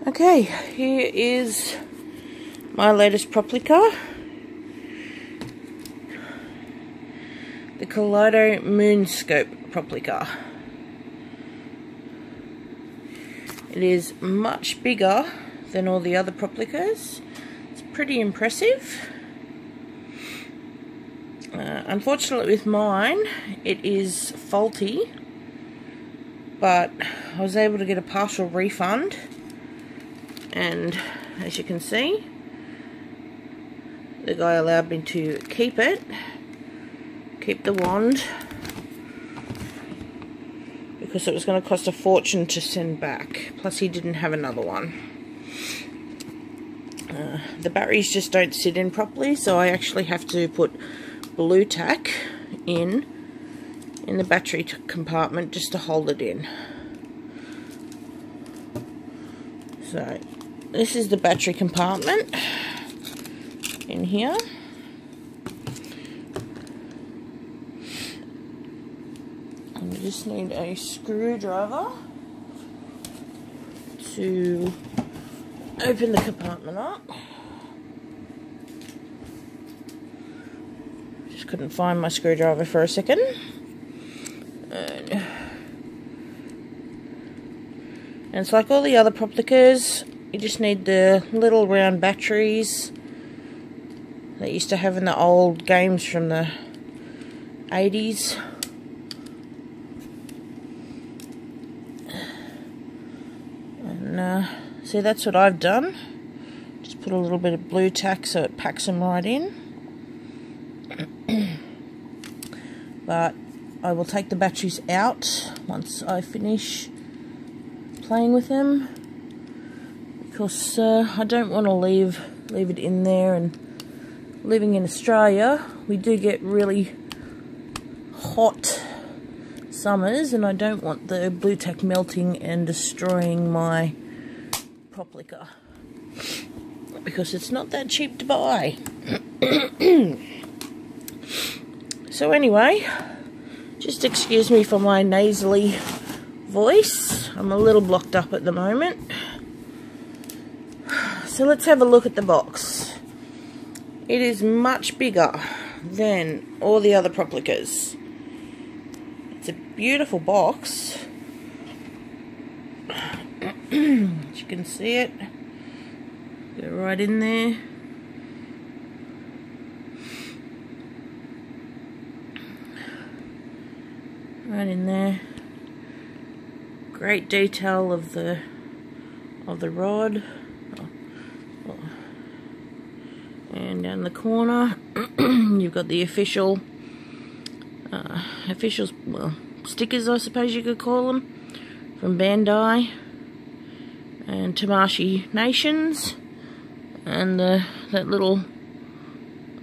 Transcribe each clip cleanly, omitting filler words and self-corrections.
Okay, here is my latest Proplica. The Kaleido MoonScope Proplica. It is much bigger than all the other Proplicas. It's pretty impressive. Unfortunately with mine, it is faulty, but I was able to get a partial refund, and as you can see, the guy allowed me to keep it, keep the wand, because it was going to cost a fortune to send back, plus he didn't have another one. The batteries just don't sit in properly, so I actually have to put blue tack in the battery compartment just to hold it in. So this is the battery compartment in here. And you just need a screwdriver to open the compartment up. Just couldn't find my screwdriver for a second. And it's like all the other Proplicas, you just need the little round batteries that used to have in the old games from the 80s. And see, that's what I've done. Just put a little bit of blue tack so it packs them right in. But I will take the batteries out once I finish playing with them, because I don't want to leave it in there. And living in Australia, we do get really hot summers, and I don't want the blue tack melting and destroying my Proplica, because it's not that cheap to buy. So anyway, just excuse me for my nasally voice. I'm a little blocked up at the moment. So let's have a look at the box. It is much bigger than all the other Proplicas. It's a beautiful box. As you can see it. Go right in there. Right in there. Great detail of the rod. And down the corner, you've got the officials, well, stickers, I suppose you could call them, from Bandai and Tamashii Nations, and that little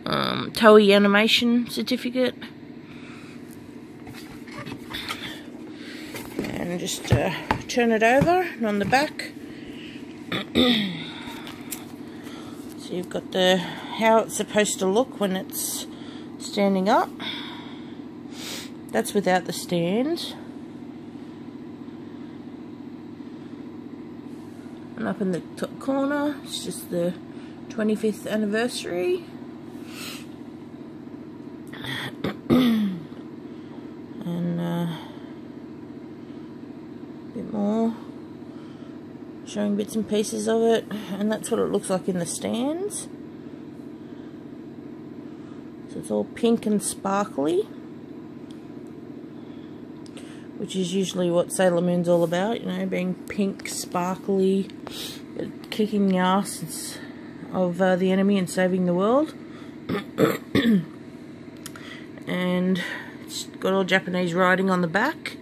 Toei animation certificate. And just turn it over, and on the back, so you've got how it's supposed to look when it's standing up. That's without the stand. And up in the top corner, it's just the 25th anniversary. And a bit more, showing bits and pieces of it, and that's what it looks like in the stands. So it's all pink and sparkly, which is usually what Sailor Moon's all about, you know, being pink, sparkly, kicking the ass of the enemy and saving the world. And it's got all Japanese writing on the back.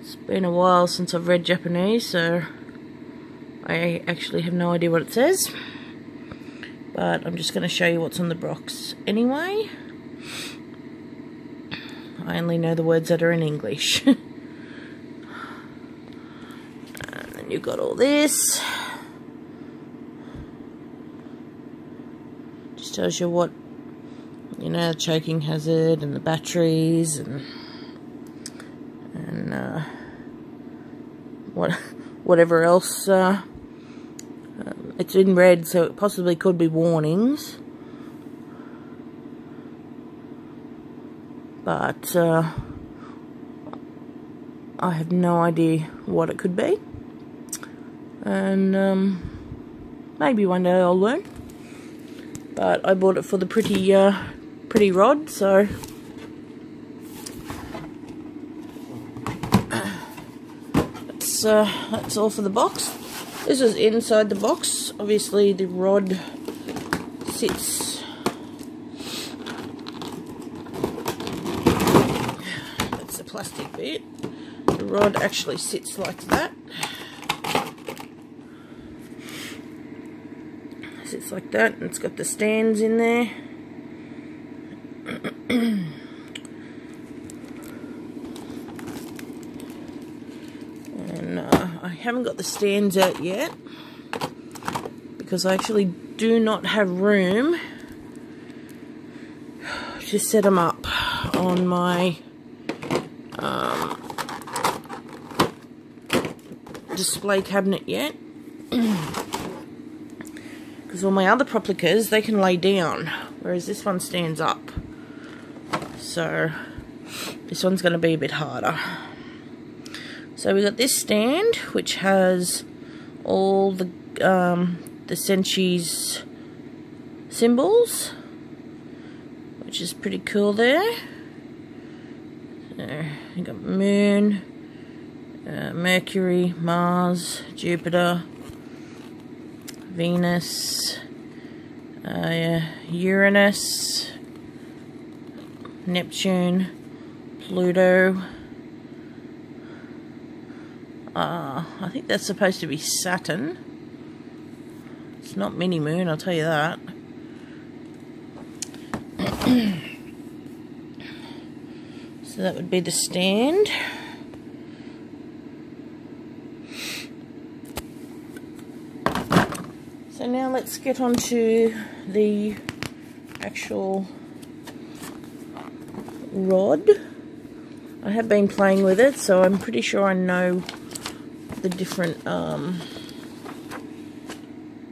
It's been a while since I've read Japanese, so I actually have no idea what it says. But I'm just going to show you what's on the box anyway. I only know the words that are in English. And then you've got all this. Just tells you what, you know, the choking hazard and the batteries and whatever else. It's in red, so it possibly could be warnings. But I have no idea what it could be. And maybe one day I'll learn. But I bought it for the pretty rod, so that's all for the box. This is inside the box. Obviously the rod sits, that's the plastic bit. The rod actually sits like that. Sits like that, and it's got the stands in there. And I haven't got the stands out yet because I actually do not have room to set them up on my display cabinet yet. Because all my other Proplicas, they can lay down, whereas this one stands up. So this one's going to be a bit harder. So we got this stand, which has all the Senshi's symbols, which is pretty cool there. So you got Moon, Mercury, Mars, Jupiter, Venus, Uranus, Neptune, Pluto. I think that's supposed to be Saturn. It's not mini moon, I'll tell you that. So that would be the stand. So now let's get on to the actual rod. I have been playing with it, so I'm pretty sure I know the different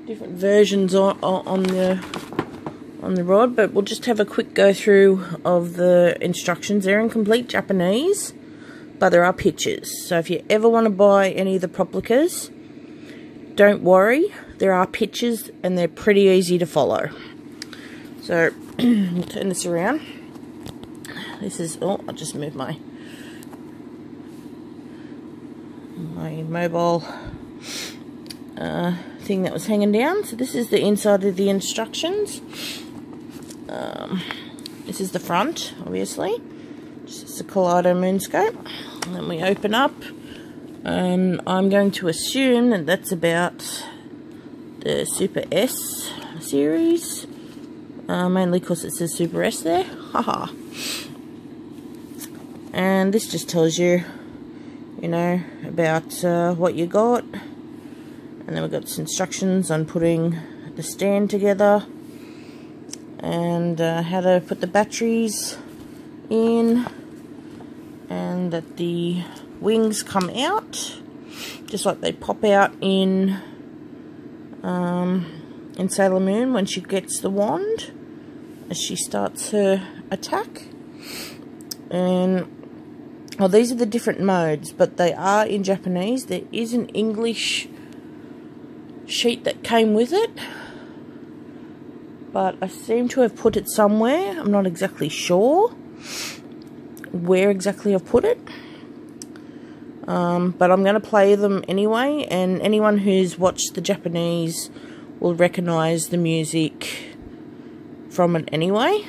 versions on the rod, but we'll just have a quick go through of the instructions. They're in complete Japanese, but there are pictures. So if you ever want to buy any of the Proplicas, don't worry, there are pictures and they're pretty easy to follow. So turn this around. This is, oh, I just moved my mobile thing that was hanging down. So this is the inside of the instructions. This is the front, obviously. This is the Kaleido MoonScope. And then we open up, and I'm going to assume that that's about the Super S series, mainly because it says Super S there. Haha. And this just tells you, you know, about what you got. And then we've got instructions on putting the stand together, and how to put the batteries in, and that the wings come out just like they pop out in Sailor Moon when she gets the wand as she starts her attack. And well, these are the different modes, but they are in Japanese. There is an English sheet that came with it, but I seem to have put it somewhere. I'm not exactly sure where exactly I've put it, but I'm going to play them anyway, and anyone who's watched the Japanese will recognise the music from it anyway.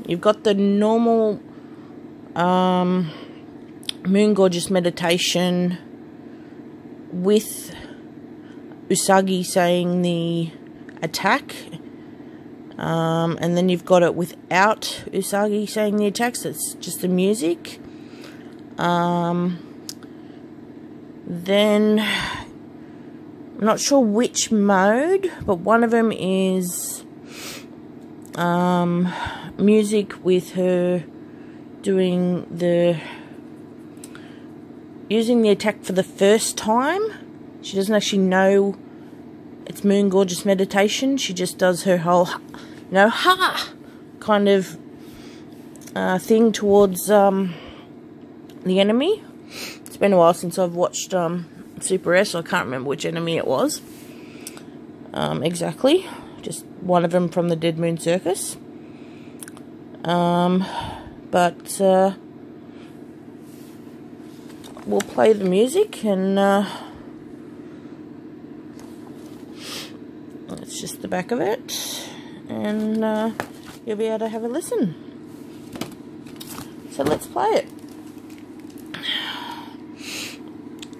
You've got the normal Moon Gorgeous meditation with Usagi saying the attack, and then you've got it without Usagi saying the attacks. It's just the music. Then I'm not sure which mode, but one of them is music with her doing the using the attack for the first time. She doesn't actually know it's Moon Gorgeous Meditation. She just does her whole, you know, ha kind of thing towards the enemy. It's been a while since I've watched Super S. I can't remember which enemy it was exactly. Just one of them from the Dead Moon Circus. But we'll play the music, and it's just the back of it, and you'll be able to have a listen. So let's play it.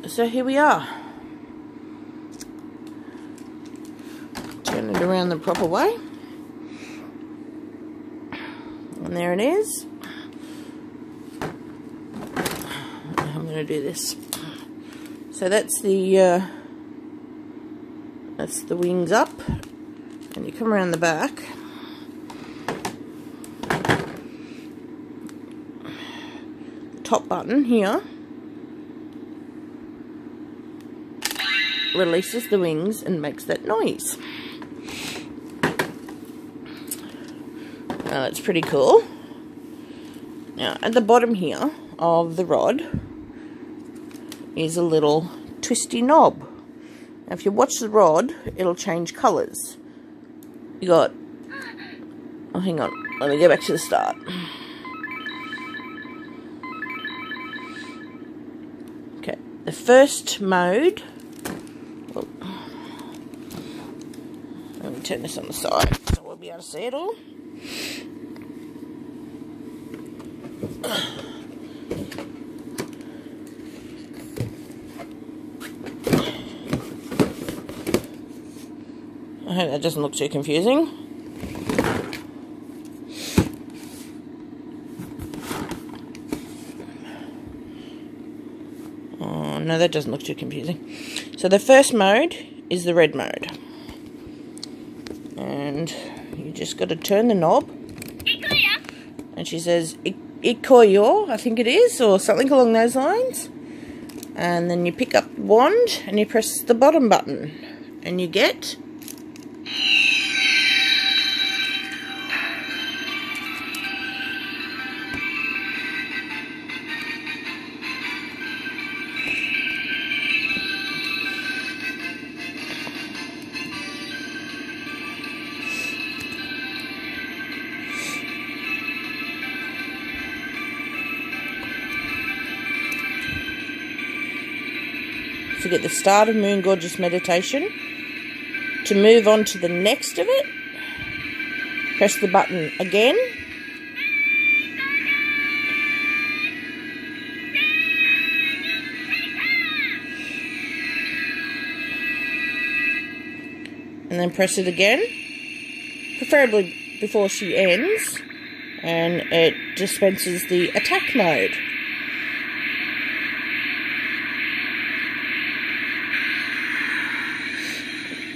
So here we are. Turn it around the proper way. And there it is. I'm going to do this. So that's the wings up, and you come around the back. The top button here releases the wings and makes that noise. Now that's pretty cool. Now at the bottom here of the rod is a little twisty knob. Now if you watch the rod, it'll change colours. You got, oh hang on, let me go back to the start. Okay, the first mode, oh, let me turn this on the side so we'll be able to see it all. I hope that doesn't look too confusing. Oh, no, that doesn't look too confusing. So the first mode is the red mode. And you just got to turn the knob. And she says, Ikoyo, I think it is, or something along those lines. And then you pick up the wand and you press the bottom button. And you get... to get the start of Moon Gorgeous Meditation. To move on to the next of it, press the button again. And then press it again, preferably before she ends, and it dispenses the attack mode.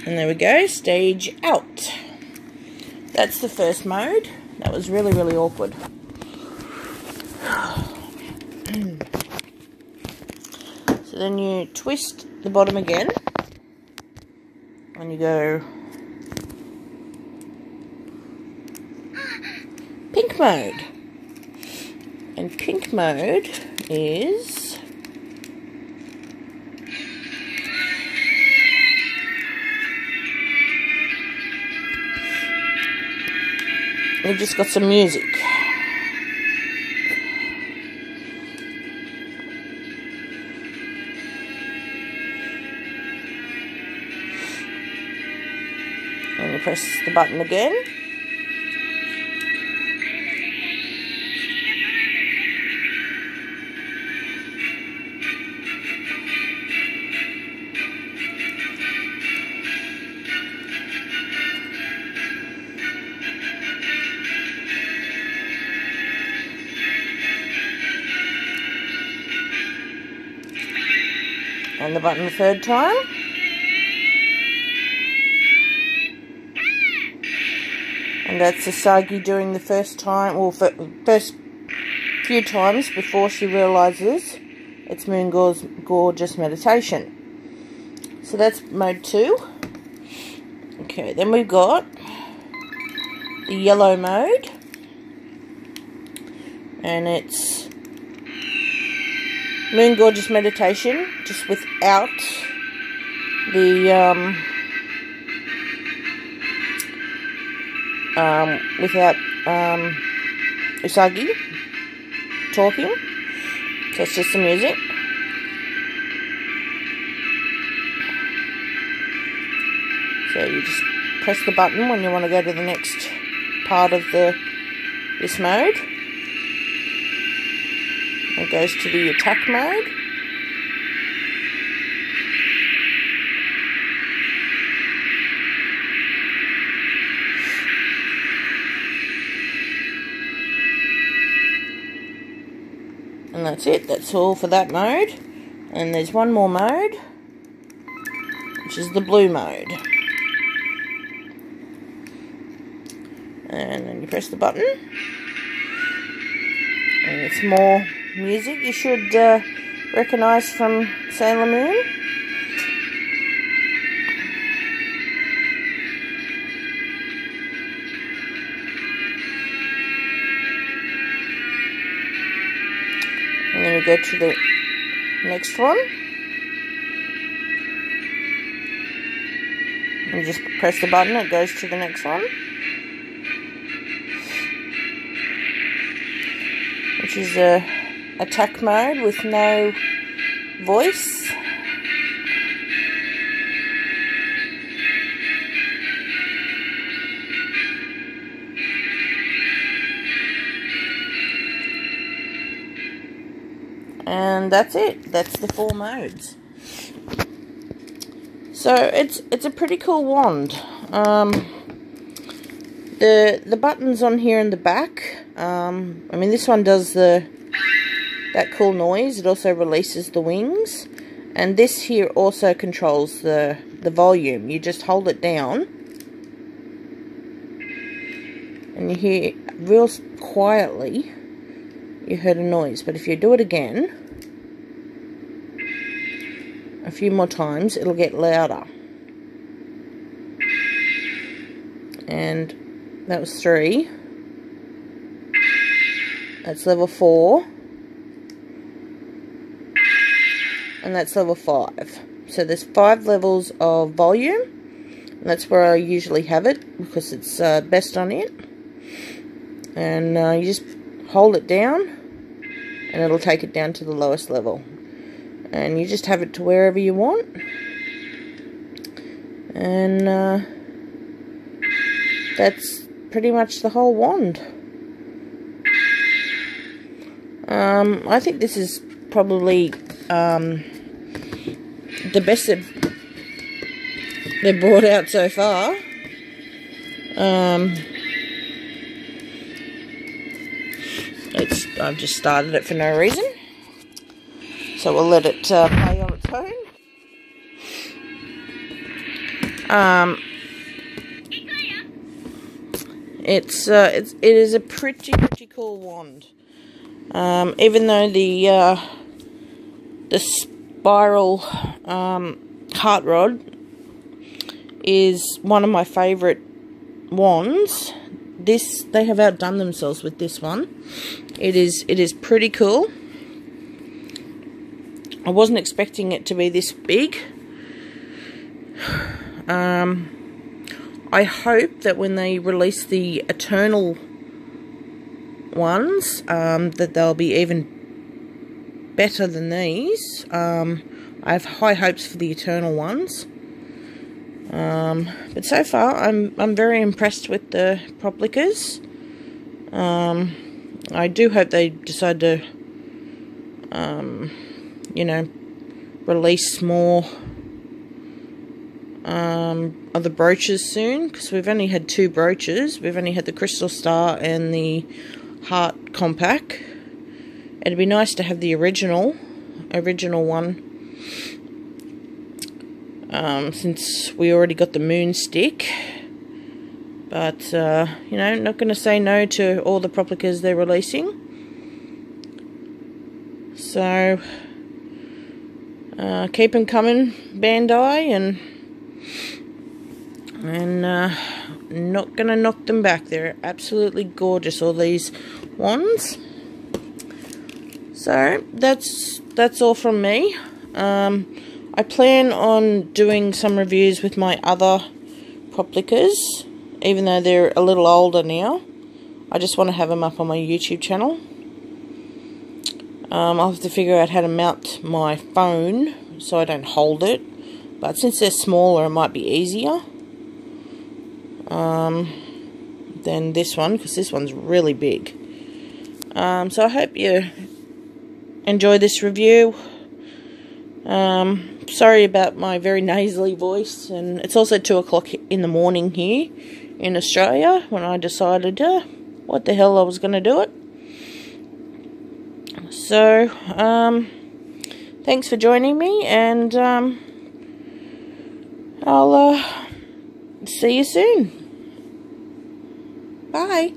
And there we go, stage out. That's the first mode. That was really, really awkward. So then you twist the bottom again. And you go pink mode. And pink mode is... we've just got some music. And you press the button again. And the button the third time. And that's Asagi doing the first time, or first few times before she realises it's Moon Gorgeous Meditation. So that's mode 2. Okay, then we've got the yellow mode, and it's Moon Gorgeous Meditation, just without the Usagi talking. So it's just the music. So you just press the button when you want to go to the next part of this mode. It goes to the attack mode. And that's it. That's all for that mode. And there's one more mode, which is the blue mode. And then you press the button, and it's more music you should recognise from Sailor Moon. And then you go to the next one. And you just press the button, it goes to the next one. Which is a attack mode with no voice. And that's it. That's the 4 modes. So it's a pretty cool wand. The buttons on here in the back, I mean, this one does that cool noise. It also releases the wings, and this here also controls the volume. You just hold it down, and you hear real quietly. You heard a noise, but if you do it again a few more times, it'll get louder. And that was 3. That's level 4. And that's level 5. So there's 5 levels of volume. And that's where I usually have it, because it's best on it. And you just hold it down, and it'll take it down to the lowest level. And you just have it to wherever you want. And that's pretty much the whole wand. I think this is probably the best they've brought out so far. I've just started it for no reason, so we'll let it play on its own. It is a pretty cool wand. Even though the spiral heart rod is one of my favourite wands, they have outdone themselves with this one. It is pretty cool. I wasn't expecting it to be this big. I hope that when they release the Eternal ones, that they'll be even better than these. I have high hopes for the Eternal ones. But so far, I'm very impressed with the Proplicas. I do hope they decide to, you know, release more of the brooches soon, because we've only had 2 brooches. We've only had the Crystal Star and the Heart Compact. It'd be nice to have the original one, since we already got the Moon Stick. But you know, not going to say no to all the Proplicas they're releasing. So Keep them coming, Bandai, and not gonna knock them back. They're absolutely gorgeous, all these wands. So that's all from me. I plan on doing some reviews with my other Proplicas, even though they're a little older now. I just want to have them up on my YouTube channel. I'll have to figure out how to mount my phone so I don't hold it, but since they're smaller it might be easier than this one, because this one's really big. So I hope you enjoy this review. Sorry about my very nasally voice, and it's also 2 o'clock in the morning here in Australia when I decided what the hell I was going to do it. So, thanks for joining me, and I'll see you soon. Bye.